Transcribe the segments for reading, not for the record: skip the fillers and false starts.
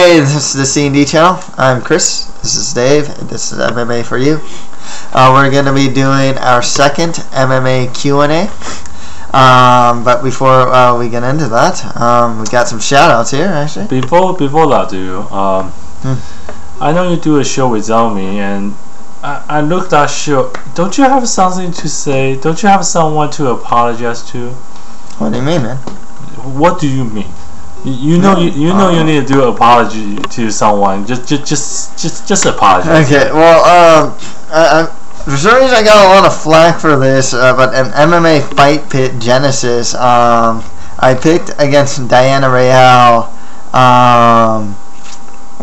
Hey, this is the C&D channel. I'm Chris. This is Dave. And this is MMA for you. We're going to be doing our second MMA Q&A. But before we get into that, we got some shout-outs here, actually. Before that, dude, I know you do a show without me, and I looked at that show. Don't you have something to say? Don't you have someone to apologize to? What do you mean, man? What do you mean? You know you need to do an apology to someone. Just apologize. Okay. Well, for some reason I got a lot of flack for this, but an MMA Fight Pit Genesis, I picked against Diana Real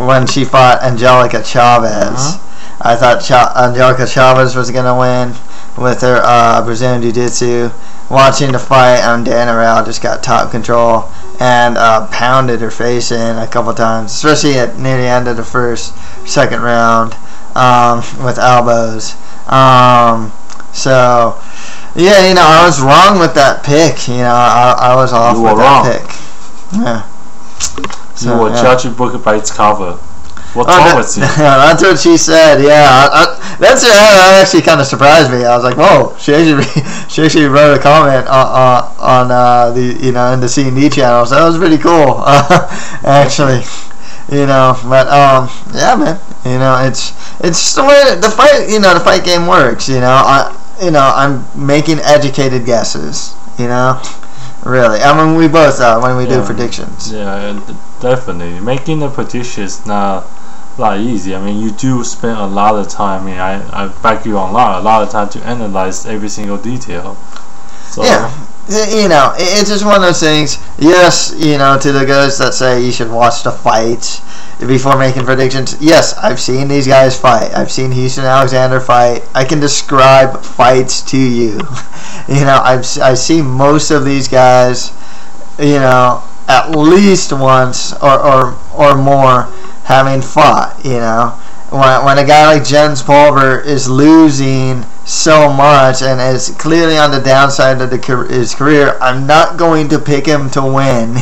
when she fought Angelica Chavez. I thought Angelica Chavez was gonna win with her Brazilian Jiu-Jitsu. Watching the fight, Diana Real just got top control and pounded her face in a couple times, especially at near the end of the second round with elbows. So, yeah, I was wrong with that pick. I was off with that pick. Yeah. So, you were judging book by its cover. What's wrong with you? That's what she said. Yeah, that actually kind of surprised me. I was like, "Whoa!" She actually wrote a comment on the in the C&D channel. So that was pretty cool, actually. But yeah, man. It's just the way the fight. The fight game works. I'm making educated guesses. Really. I mean, we both are when we do predictions. Yeah, definitely. Making the prediction is not easy. I mean, you do spend a lot of time. I back you on a lot of time to analyze every single detail. So, yeah, it's just one of those things. Yes, to the guys that say you should watch the fights before making predictions. Yes, I've seen these guys fight. I've seen Houston Alexander fight. I can describe fights to you. I've seen most of these guys. At least once or more having fought. When a guy like Jens Pulver is losing so much and is clearly on the downside of his career, I'm not going to pick him to win.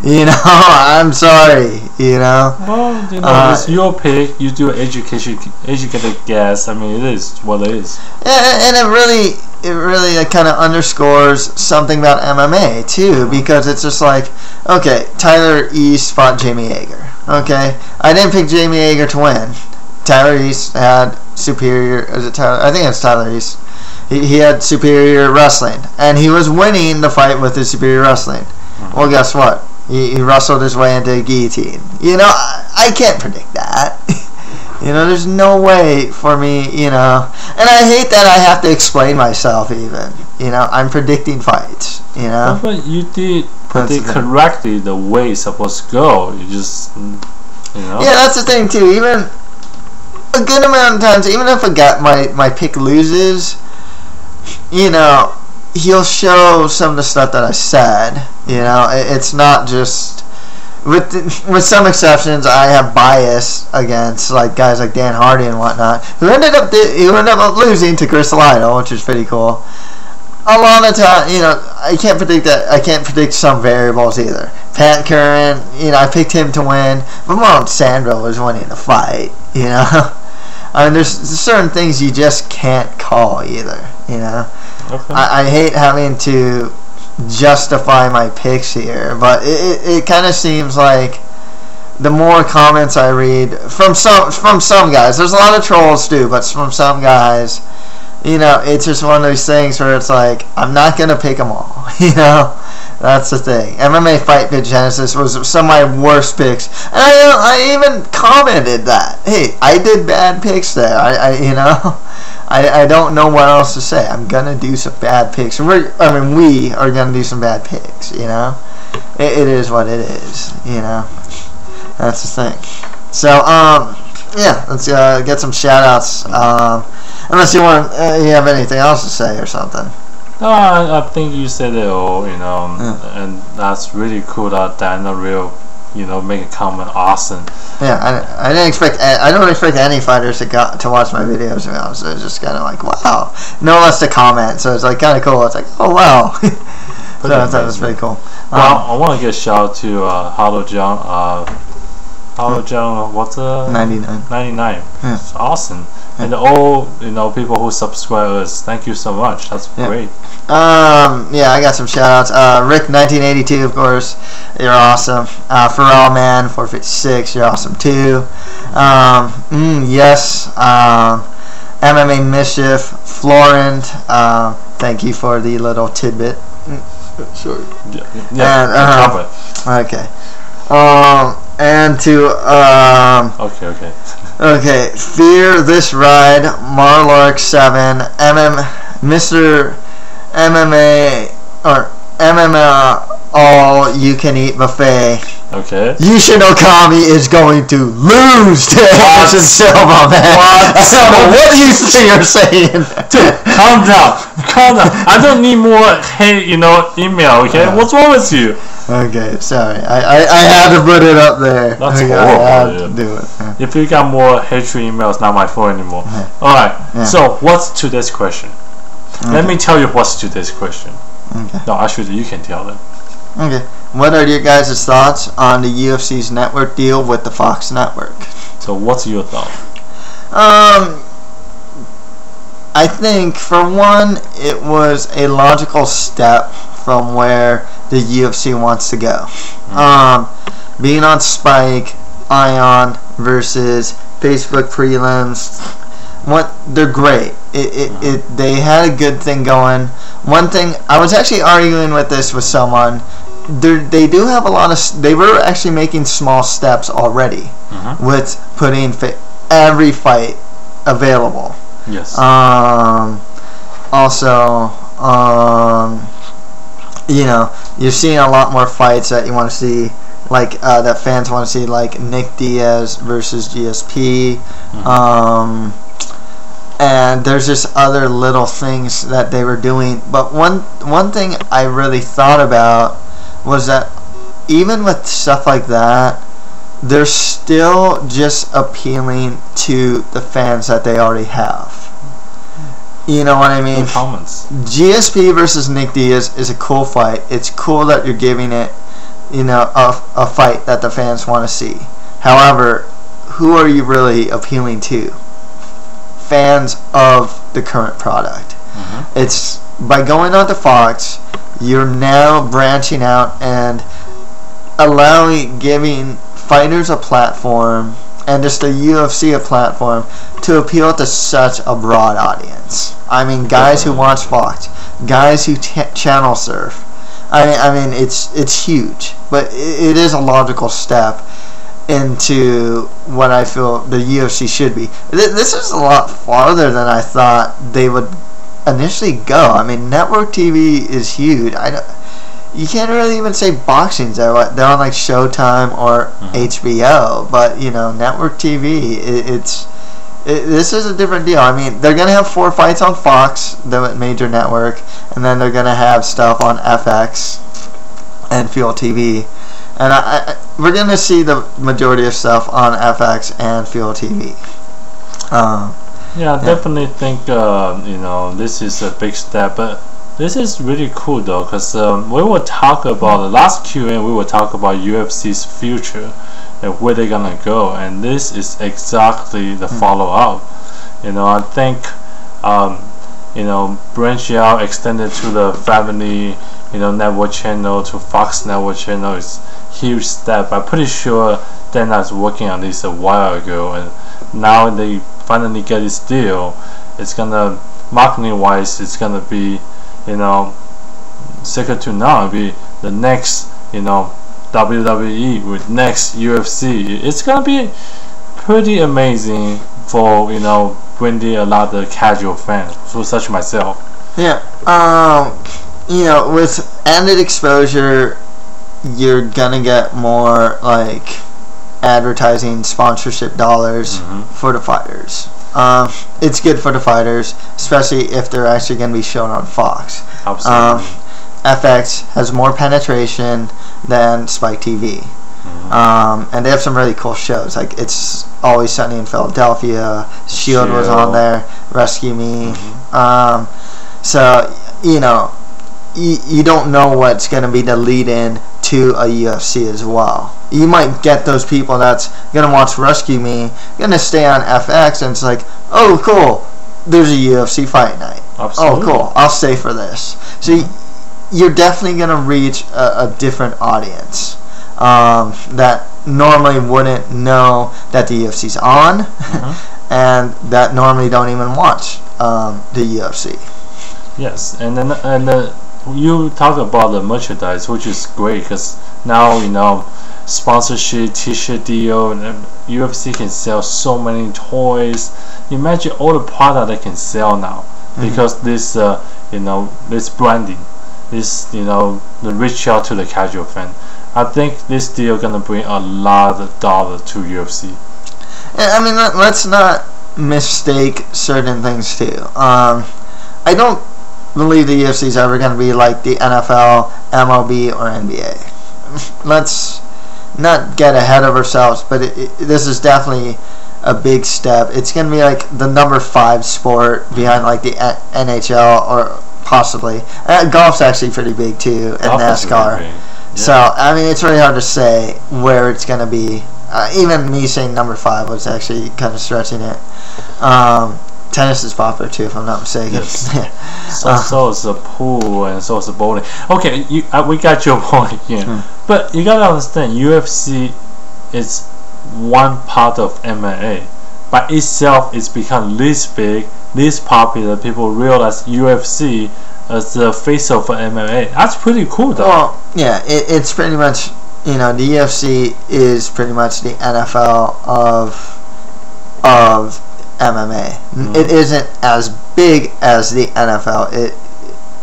I'm sorry. Well, it's your pick. You do educated guess. I mean, it is what it is. And it really kind of underscores something about MMA too, because it's just like, okay, Tyler East fought Jamie Yeager. Okay, I didn't pick Jamie Yeager to win. Tyler East had superior. Is it Tyler? I think it's Tyler East. He had superior wrestling, and he was winning the fight with his superior wrestling. Well, guess what? He wrestled his way into a guillotine. I can't predict that. There's no way for me. And I hate that I have to explain myself. Even I'm predicting fights. But you did predict correctly the way it's supposed to go. You just Yeah, that's the thing too. Even a good amount of times, even if my pick loses, he'll show some of the stuff that I said. It's not just with some exceptions. I have bias against guys like Dan Hardy and whatnot, who ended up losing to Chris Lytle, which is pretty cool. A lot of time, I can't predict that. I can't predict some variables either. Pat Curran, I picked him to win, but Mom Sandro was winning the fight. I mean, there's certain things you just can't call either. Okay. I hate having to justify my picks here, but it kind of seems like the more comments I read from some guys, there's a lot of trolls too, but from some guys, it's just one of those things where it's like, I'm not gonna pick them all. That's the thing. MMA Fight Pit Genesis was some of my worst picks, and I even commented that, hey, I did bad picks there. I don't know what else to say. I'm gonna do some bad picks. We are gonna do some bad picks. It is what it is. That's the thing. So yeah, let's get some shout outs. Unless you have anything else to say or something. No, I think you said it all, and that's really cool that Dana Real, make a comment. Awesome. Yeah, I don't expect any fighters to watch my videos. So it's just kind of like, wow. No one wants to comment, so it's like kind of cool. It's like, oh wow. So that's pretty cool. Well, I want to give a shout out to Halo John. How John? What's 99. 99. Yeah. It's awesome. Yeah. And all people who subscribe us, thank you so much. That's great. Yeah, I got some shout outs. Rick 1982, of course, you're awesome. Pharrell Man 456, you're awesome too. Yes. MMA Mischief, Florent, thank you for the little tidbit. Sorry. Yeah. Okay. And to Okay. Fear This Ride, Marlark7, Mr. MMA or MMA All You Can Eat Buffet. Okay. Yushin Okami is going to lose to Anderson Silva, man. What? I don't know what you think you're saying. Dude, calm down. I don't need more hate, email. Okay, what's wrong with you? Okay, sorry. I had to put it up there. That's horrible. I had to do it. Yeah. If you got more hatred emails, not my fault anymore. Yeah. All right. Yeah. So what's today's question? Okay. Let me tell you what's today's question. Okay. No, actually, you can tell them. Okay. What are your guys' thoughts on the UFC's network deal with the Fox network? So what's your thought? I think, for one, it was a logical step from where the UFC wants to go. Being on Spike, Ion versus Facebook prelims, they're great. They had a good thing going. One thing, I was actually arguing with this with someone. They do have a lot of. They were actually making small steps already with putting every fight available. Yes. Also, you're seeing a lot more fights that you want to see, like that fans want to see, like Nick Diaz versus GSP. And there's just other little things that they were doing. But one thing I really thought about was that even with stuff like that, they're still just appealing to the fans that they already have. You know what I mean? Comments. GSP versus Nick Diaz is a cool fight. It's cool that you're giving it, a fight that the fans want to see. However, who are you really appealing to? Fans of the current product. It's by going on to Fox, you're now branching out and giving fighters a platform and just the UFC a platform to appeal to such a broad audience. I mean, guys who watch Fox, guys who channel surf. I mean, it's huge, but it is a logical step into what I feel the UFC should be. This is a lot farther than I thought they would initially go. I mean, network TV is huge. You can't really even say boxing's there. They're on like Showtime or HBO, but network TV. This is a different deal. I mean, they're gonna have 4 fights on Fox, the major network, and then they're gonna have stuff on FX and Fuel TV. And we're going to see the majority of stuff on FX and Fuel TV. I definitely think, this is a big step. But this is really cool, though, because we will talk about the last Q&A, we will talk about UFC's future and where they're going to go. And this is exactly the follow-up. I think, branch out, extended to the family, network channel, to Fox network channel is huge step. I'm pretty sure Dana's working on this a while ago, and now they finally get this deal. It's gonna, marketing wise, it's gonna be, second to none. It'll be the next, WWE with next UFC. It's gonna be pretty amazing for bringing a lot of casual fans, so such myself. Yeah. With added exposure, you're gonna get more like advertising sponsorship dollars for the fighters. It's good for the fighters, especially if they're actually gonna be shown on Fox. Absolutely. FX has more penetration than Spike TV. And they have some really cool shows, like It's Always Sunny in Philadelphia, Shield was on there, Rescue Me. So you don't know what's going to be the lead-in to a UFC as well. you might get those people that's gonna watch Rescue Me, gonna stay on FX, and it's like, oh cool, there's a UFC fight night. Absolutely. Oh cool, I'll stay for this. So you're definitely gonna reach a different audience that normally wouldn't know that the UFC's on, and that normally don't even watch the UFC. Yes, and then you talk about the merchandise, which is great because now sponsorship, T-shirt deal, and UFC can sell so many toys. Imagine all the product they can sell now because this this branding, this the reach out to the casual fan. I think this deal gonna bring a lot of dollars to UFC. I mean, let's not mistake certain things too. I don't believe the UFC is ever going to be like the NFL, MLB, or NBA. Let's not get ahead of ourselves, but this is definitely a big step. It's going to be like the number 5 sport behind like the NHL or possibly. Golf's actually pretty big too, and NASCAR. Yeah. So, I mean, it's really hard to say where it's going to be. Even me saying number 5 was actually kind of stretching it. Tennis is popular too, if I'm not mistaken. Yes. So is the pool, and so is the bowling. Okay, we got your point here. But you gotta understand, UFC is one part of MMA. By itself, it's become this big, this popular. People realize UFC as the face of MMA. That's pretty cool, though. Well, yeah, it's pretty much, the UFC is pretty much the NFL of MMA. It isn't as big as the NFL.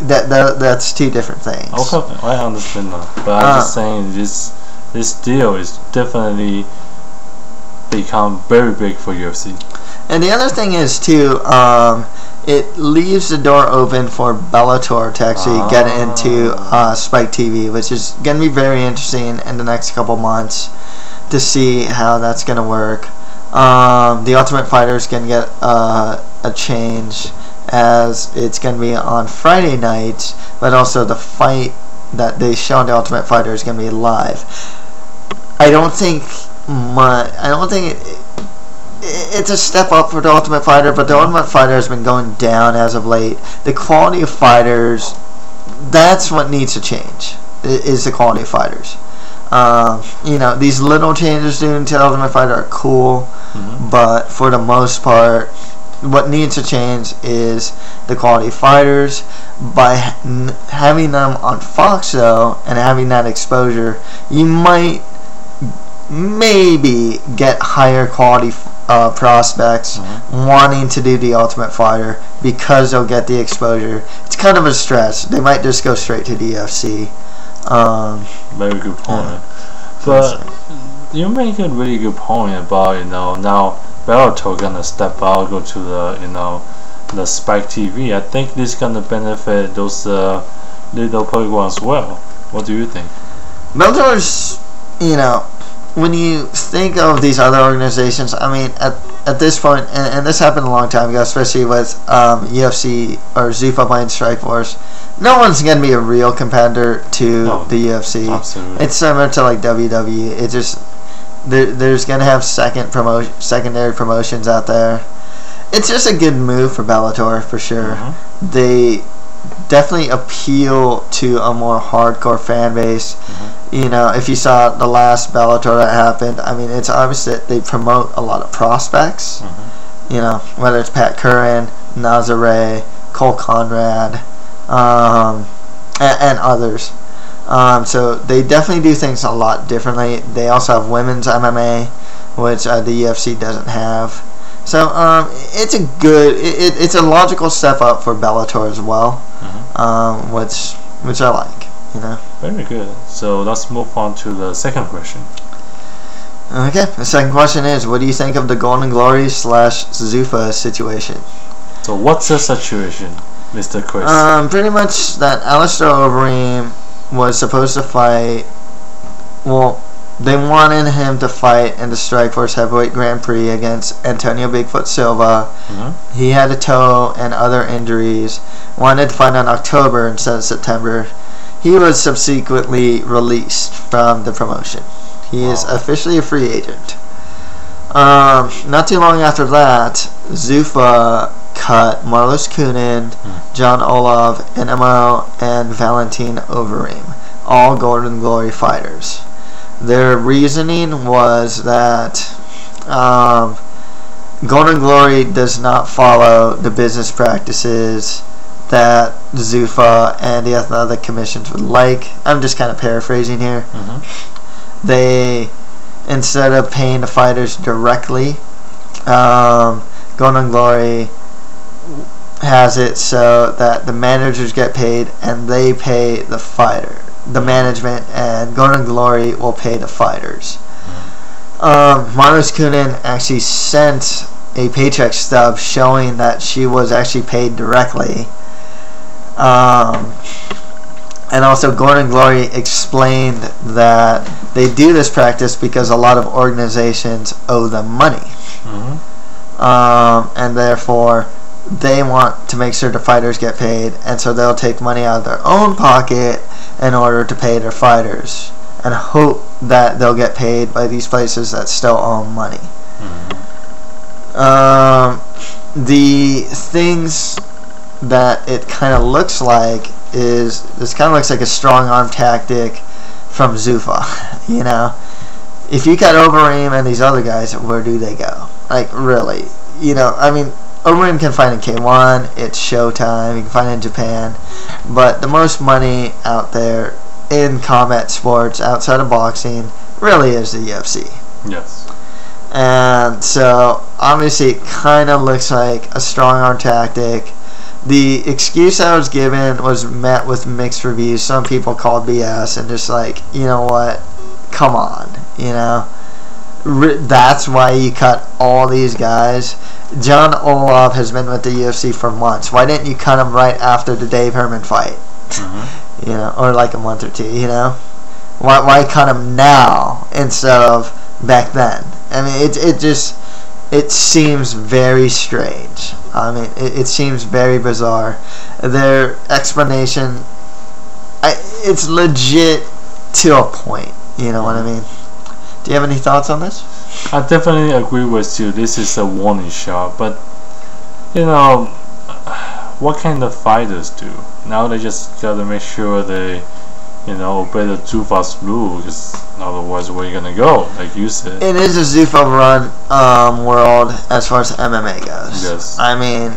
That's two different things. Okay, I understand that, but I'm just saying this deal is definitely become very big for UFC. And the other thing is too, it leaves the door open for Bellator to actually get into Spike TV, which is going to be very interesting in the next couple months to see how that's going to work. The Ultimate Fighter is going to get a change, as it's going to be on Friday nights, but also the fight that they show on the Ultimate Fighter is going to be live. I don't think it's a step up for the Ultimate Fighter, but the Ultimate Fighter has been going down as of late. The quality of fighters, that's what needs to change, is the quality of fighters. These little changes doing to Ultimate Fighter are cool, but for the most part, what needs to change is the quality of fighters. By having them on Fox, though, and having that exposure, you might maybe get higher quality prospects wanting to do the Ultimate Fighter because they'll get the exposure. It's kind of a stretch. They might just go straight to the UFC. Very good point. But you make a really good point about now Bellator gonna step out, go to the Spike TV. I think this gonna benefit those little programs as well. What do you think? Bellator's, when you think of these other organizations, I mean, at this point, and this happened a long time ago, especially with UFC or Zuffa playing Strikeforce, no one's going to be a real competitor to the UFC. Absolutely. It's similar to like WWE. It just there's going to have secondary promotions out there. It's just a good move for Bellator for sure. They definitely appeal to a more hardcore fan base. If you saw the last Bellator that happened, I mean, it's obvious that they promote a lot of prospects. Whether it's Pat Curran, Nazare, Cole Conrad, and others. So they definitely do things a lot differently. They also have women's MMA, which the UFC doesn't have. So it's a good, it's a logical step up for Bellator as well, which I like. Very good. So let's move on to the second question. Okay, the second question is, what do you think of the Golden Glory / Zuffa situation? So what's the situation, Mr. Chris? Pretty much that Alistair Overeem was supposed to fight. Well, they wanted him to fight in the Strikeforce Heavyweight Grand Prix against Antonio Bigfoot Silva. He had a toe and other injuries. Wanted to fight in October instead of September. He was subsequently released from the promotion. He is officially a free agent. Not too long after that, Zuffa cut Marlos Kunin, John Olaf, NMO, and Valentin Overeem, all Golden Glory fighters. Their reasoning was that Golden Glory does not follow the business practices that Zuffa and the athletic commissions would like. I'm just kind of paraphrasing here. They, instead of paying the fighters directly, Golden Glory has it so that the managers get paid and they pay the fighter. The management and Golden Glory will pay the fighters. Marlos Kunin actually sent a paycheck stub showing that she was actually paid directly. And also Golden Glory explained that they do this practice because a lot of organizations owe them money. And therefore they want to make sure the fighters get paid, and so they'll take money out of their own pocket in order to pay their fighters and hope that they'll get paid by these places that still owe money. The things that it kind of looks like is, this kind of looks like a strong arm tactic from Zuffa. You know, if you cut Overeem and these other guys, where do they go? Like, really? You know, I mean, Overeem can fight in K1, it's Showtime, you can fight in Japan, but the most money out there in combat sports outside of boxing really is the UFC. Yes. And so obviously it kind of looks like a strong arm tactic. The excuse I was given was met with mixed reviews. Some people called BS and just like, you know what, come on, you know, that's why you cut all these guys. John Olaf has been with the UFC for months. Why didn't you cut him right after the Dave Herman fight? You know, or like a month or two, you know? Why cut him now instead of back then? I mean, it seems very strange. I mean, it seems very bizarre. Their explanation, it's legit to a point, you know what I mean? Do you have any thoughts on this? I definitely agree with you. This is a warning shot, but you know, what can the fighters do? Now they just gotta make sure they, you know, obey the Zuffa's rule, because otherwise where are you gonna go, like you said? It is a Zuffa run world as far as MMA goes. Yes. I mean,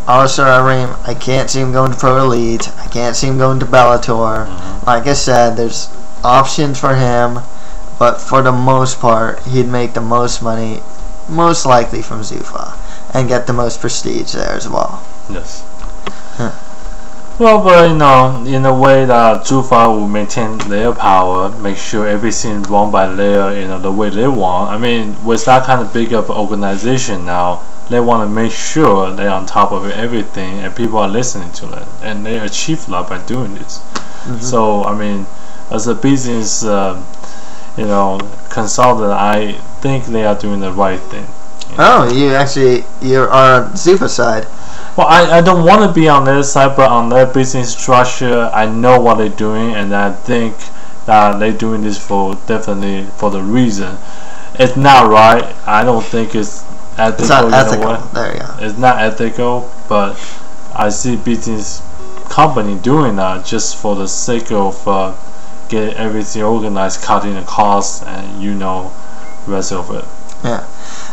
Overeem, I can't see him going to Pro Elite. I can't see him going to Bellator. Like I said, there's options for him, but for the most part, he'd make the most money, most likely from Zuffa, and get the most prestige there as well. Yes. Well, but you know, in a way that Zuffa will maintain their power, make sure everything run by their, you know, the way they want. I mean, with that kind of big of an organization now, they want to make sure they're on top of everything and people are listening to them, and they achieve a lot by doing this. So, I mean, as a business, you know, consultant, I think they are doing the right thing. Oh, you're on Zuffa's side. Well, I don't want to be on their side, but on their business structure, I know what they're doing, and I think that they're doing this definitely for the reason. It's not right. I don't think it's ethical. It's not ethical. There you go. It's not ethical, but I see business company doing that just for the sake of getting everything organized, cutting the costs, and you know, the rest of it. Yeah.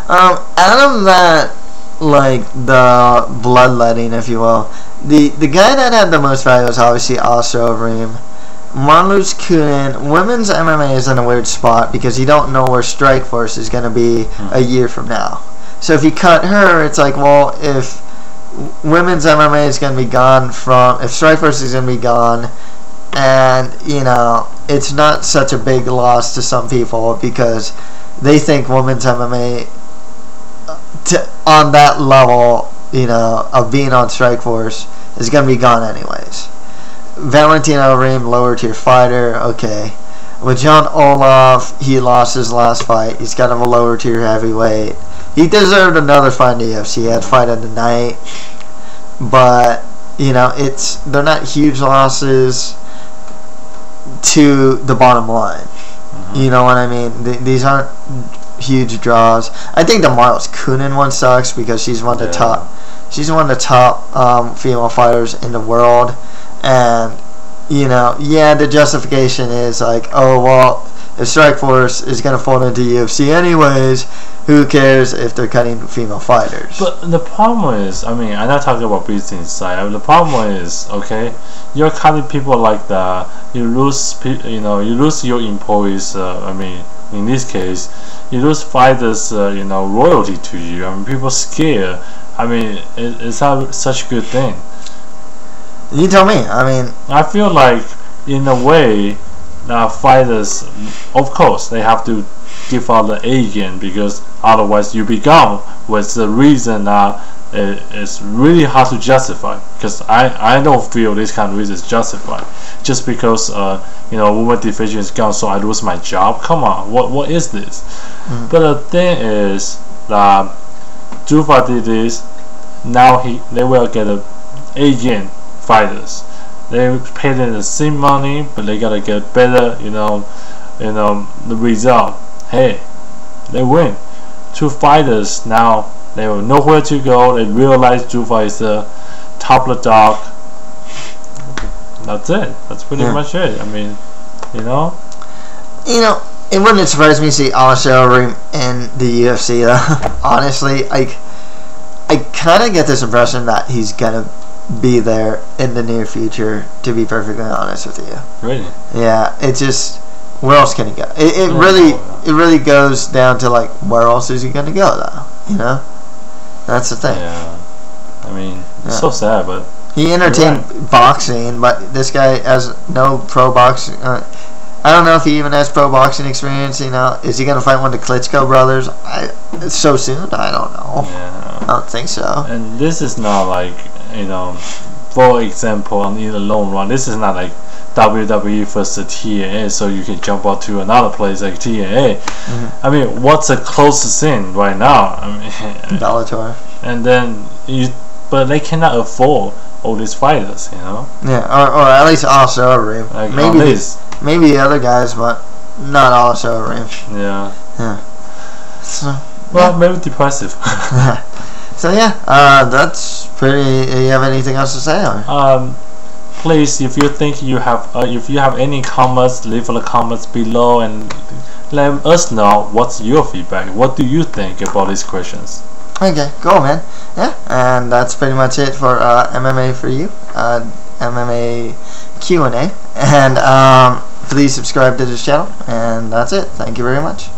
Out of that, like the bloodletting, if you will, the guy that had the most value was obviously Overeem. Marlos Kunin, women's MMA is in a weird spot because you don't know where Strikeforce is going to be a year from now. So if you cut her, it's like, well, if women's MMA is going to be gone if Strikeforce is going to be gone, and you know, it's not such a big loss to some people because they think women's MMA on that level, you know, of being on Strikeforce is going to be gone anyways. Valentin Overeem, lower tier fighter, okay. With John Olaf, he lost his last fight. He's kind of a lower tier heavyweight. He deserved another fight in the UFC. He had a fight of the night, but you know, they're not huge losses to the bottom line. You know what I mean? These aren't huge draws. I think the Marlos Kunin one sucks because she's one of the top. She's one of the top female fighters in the world, and you know, the justification is like, oh well, if Strikeforce is gonna fold into UFC anyways, who cares if they're cutting female fighters? But the problem is, I mean, I'm not talking about business side. The problem is, okay, you're cutting people like that. You lose your employees. I mean, in this case, you lose fighters. Royalty to you. I mean, people scared. I mean, it's not such a good thing. You tell me. I mean, I feel like, in a way, fighters, of course, they have to give out the agent because otherwise you be gone. With the reason that it's really hard to justify. Because I don't feel this kind of reason is justified. Just because women division is gone, so I lose my job. Come on, what is this? But the thing is that Zuffa did this. Now they will get an agent fighters. They pay them the same money, but they gotta get better. The result. Hey, they win. 2 fighters now. They have nowhere to go. They realize Zuffa is the top of the dog. That's it. That's pretty much it. I mean, it wouldn't surprise me to see Alisher in the UFC though. Honestly, I kind of get this impression that he's gonna be there in the near future. To be perfectly honest with you. Really? Yeah. It just, where else can he go? It really goes down to like, where else is he gonna go though? That's the thing. Yeah. I mean, it's so sad, but he entertained boxing, but this guy has no pro boxing. I don't know if he even has pro boxing experience. Is he gonna fight one of the Klitschko brothers? So soon? I don't know. Yeah. I don't think so. And this is not like, for example, in the long run, this is not like WWE versus TNA, so you can jump out to another place like TNA. I mean, what's the closest thing right now? I mean, Bellator. And then but they cannot afford all these fighters, Yeah, or at least also Reem. Like maybe the other guys, but not also Reem. Yeah. So, maybe depressive. So that's pretty. You have anything else to say? Or? Please, if you think you have any comments, leave the comments below and let us know what's your feedback. What do you think about these questions? Okay, cool, man. Yeah, and that's pretty much it for MMA for you, MMA Q&A, and please subscribe to this channel, and that's it. Thank you very much.